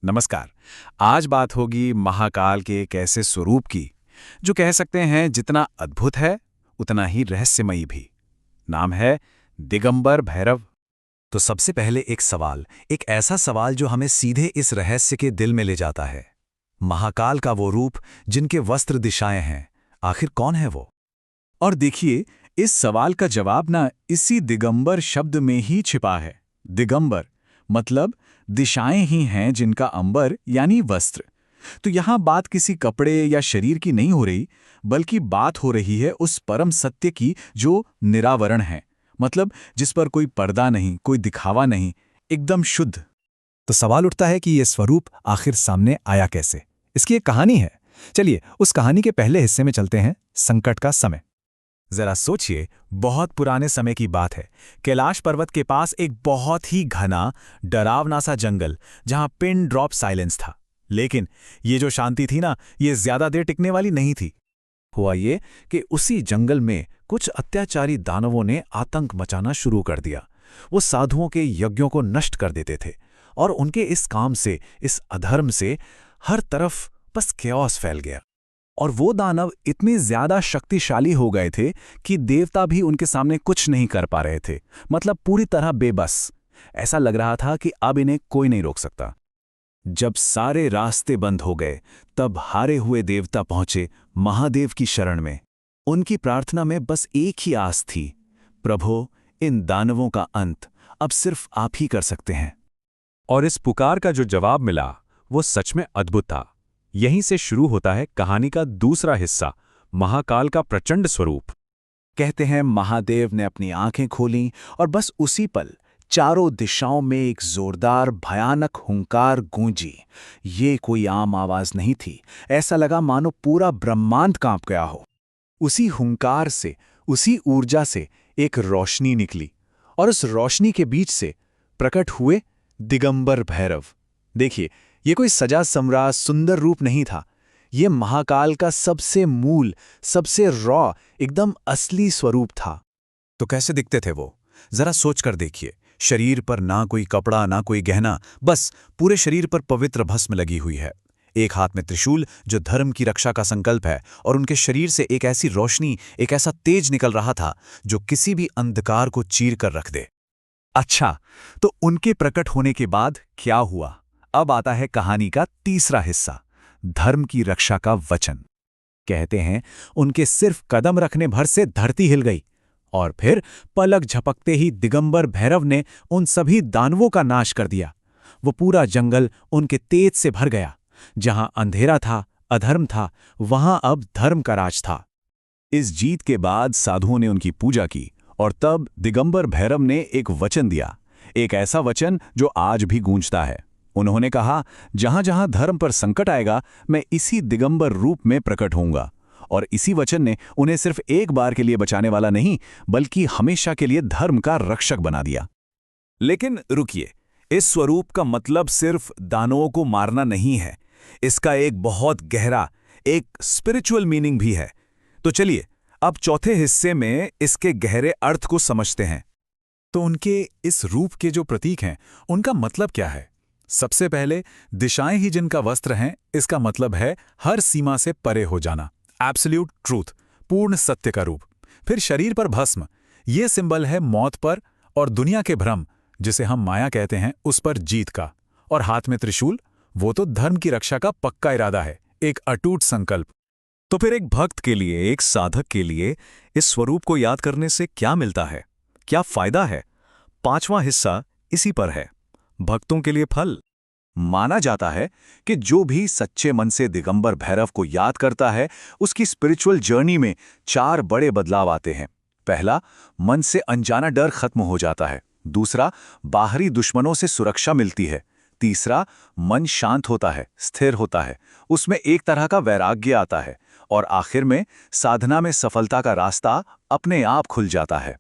नमस्कार। आज बात होगी महाकाल के एक ऐसे स्वरूप की जो कह सकते हैं जितना अद्भुत है उतना ही रहस्यमयी भी। नाम है दिगंबर भैरव। तो सबसे पहले एक ऐसा सवाल जो हमें सीधे इस रहस्य के दिल में ले जाता है। महाकाल का वो रूप जिनके वस्त्र दिशाएं हैं, आखिर कौन है वो? और देखिए, इस सवाल का जवाब ना इसी दिगंबर शब्द में ही छिपा है। दिगंबर मतलब दिशाएं ही हैं जिनका अंबर यानी वस्त्र। तो यहाँ बात किसी कपड़े या शरीर की नहीं हो रही, बल्कि बात हो रही है उस परम सत्य की जो निरावरण है। मतलब जिस पर कोई पर्दा नहीं, कोई दिखावा नहीं, एकदम शुद्ध। तो सवाल उठता है कि ये स्वरूप आखिर सामने आया कैसे? इसकी एक कहानी है। चलिए उस कहानी के पहले हिस्से में चलते हैं, संकट का समय। जरा सोचिए, बहुत पुराने समय की बात है। कैलाश पर्वत के पास एक बहुत ही घना, डरावना सा जंगल, जहां पिन ड्रॉप साइलेंस था। लेकिन ये जो शांति थी ना, ये ज्यादा देर टिकने वाली नहीं थी। हुआ ये कि उसी जंगल में कुछ अत्याचारी दानवों ने आतंक मचाना शुरू कर दिया। वो साधुओं के यज्ञों को नष्ट कर देते थे, और उनके इस काम से, इस अधर्म से हर तरफ बस कैओस फैल गया। और वो दानव इतने ज्यादा शक्तिशाली हो गए थे कि देवता भी उनके सामने कुछ नहीं कर पा रहे थे। मतलब पूरी तरह बेबस। ऐसा लग रहा था कि अब इन्हें कोई नहीं रोक सकता। जब सारे रास्ते बंद हो गए, तब हारे हुए देवता पहुंचे महादेव की शरण में। उनकी प्रार्थना में बस एक ही आस थी, प्रभु, इन दानवों का अंत अब सिर्फ आप ही कर सकते हैं। और इस पुकार का जो जवाब मिला वो सच में अद्भुत था। यहीं से शुरू होता है कहानी का दूसरा हिस्सा, महाकाल का प्रचंड स्वरूप। कहते हैं महादेव ने अपनी आंखें खोलीं और बस उसी पल चारों दिशाओं में एक जोरदार भयानक हुंकार गूंजी। ये कोई आम आवाज नहीं थी। ऐसा लगा मानो पूरा ब्रह्मांड कांप गया हो। उसी हुंकार से, उसी ऊर्जा से एक रोशनी निकली, और उस रोशनी के बीच से प्रकट हुए दिगंबर भैरव। देखिए, ये कोई सजा सम्राट सुंदर रूप नहीं था। ये महाकाल का सबसे मूल, सबसे रॉ, एकदम असली स्वरूप था। तो कैसे दिखते थे वो? जरा सोच कर देखिए। शरीर पर ना कोई कपड़ा, ना कोई गहना, बस पूरे शरीर पर पवित्र भस्म लगी हुई है। एक हाथ में त्रिशूल जो धर्म की रक्षा का संकल्प है, और उनके शरीर से एक ऐसी रोशनी, एक ऐसा तेज निकल रहा था जो किसी भी अंधकार को चीर कर रख दे। अच्छा, तो उनके प्रकट होने के बाद क्या हुआ? अब आता है कहानी का तीसरा हिस्सा, धर्म की रक्षा का वचन। कहते हैं उनके सिर्फ कदम रखने भर से धरती हिल गई, और फिर पलक झपकते ही दिगंबर भैरव ने उन सभी दानवों का नाश कर दिया। वो पूरा जंगल उनके तेज से भर गया। जहां अंधेरा था, अधर्म था, वहां अब धर्म का राज था। इस जीत के बाद साधुओं ने उनकी पूजा की, और तब दिगंबर भैरव ने एक वचन दिया, एक ऐसा वचन जो आज भी गूंजता है। उन्होंने कहा, जहां जहां धर्म पर संकट आएगा, मैं इसी दिगंबर रूप में प्रकट होऊंगा। और इसी वचन ने उन्हें सिर्फ एक बार के लिए बचाने वाला नहीं, बल्कि हमेशा के लिए धर्म का रक्षक बना दिया। लेकिन रुकिए, इस स्वरूप का मतलब सिर्फ दानवों को मारना नहीं है। इसका एक बहुत गहरा, एक स्पिरिचुअल मीनिंग भी है। तो चलिए अब चौथे हिस्से में इसके गहरे अर्थ को समझते हैं। तो उनके इस रूप के जो प्रतीक हैं, उनका मतलब क्या है? सबसे पहले, दिशाएं ही जिनका वस्त्र हैं, इसका मतलब है हर सीमा से परे हो जाना, एब्सोल्यूट ट्रूथ, पूर्ण सत्य का रूप। फिर शरीर पर भस्म, ये सिंबल है मौत पर और दुनिया के भ्रम, जिसे हम माया कहते हैं, उस पर जीत का। और हाथ में त्रिशूल, वो तो धर्म की रक्षा का पक्का इरादा है, एक अटूट संकल्प। तो फिर एक भक्त के लिए, एक साधक के लिए इस स्वरूप को याद करने से क्या मिलता है, क्या फायदा है? पांचवां हिस्सा इसी पर है, भक्तों के लिए फल। माना जाता है कि जो भी सच्चे मन से दिगंबर भैरव को याद करता है, उसकी स्पिरिचुअल जर्नी में 4 बड़े बदलाव आते हैं। पहला, मन से अनजाना डर खत्म हो जाता है। दूसरा, बाहरी दुश्मनों से सुरक्षा मिलती है। तीसरा, मन शांत होता है, स्थिर होता है, उसमें एक तरह का वैराग्य आता है। और आखिर में साधना में सफलता का रास्ता अपने आप खुल जाता है।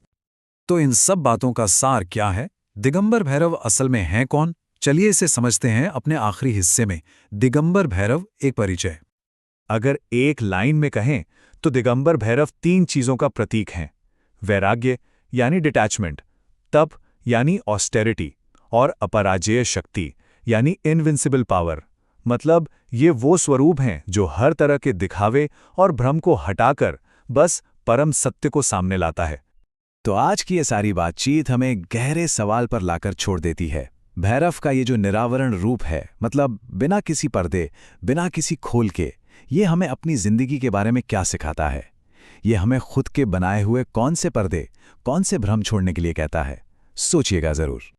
तो इन सब बातों का सार क्या है? दिगंबर भैरव असल में हैं कौन? चलिए इसे समझते हैं अपने आखिरी हिस्से में, दिगंबर भैरव एक परिचय। अगर एक लाइन में कहें तो दिगंबर भैरव 3 चीजों का प्रतीक हैं, वैराग्य यानी डिटैचमेंट, तप यानी ऑस्टेरिटी, और अपराजेय शक्ति यानी इनविंसिबल पावर। मतलब ये वो स्वरूप हैं जो हर तरह के दिखावे और भ्रम को हटाकर बस परम सत्य को सामने लाता है। तो आज की ये सारी बातचीत हमें गहरे सवाल पर लाकर छोड़ देती है। भैरव का ये जो निरावरण रूप है, मतलब बिना किसी पर्दे, बिना किसी खोल के, ये हमें अपनी जिंदगी के बारे में क्या सिखाता है? ये हमें खुद के बनाए हुए कौन से पर्दे, कौन से भ्रम छोड़ने के लिए कहता है? सोचिएगा जरूर।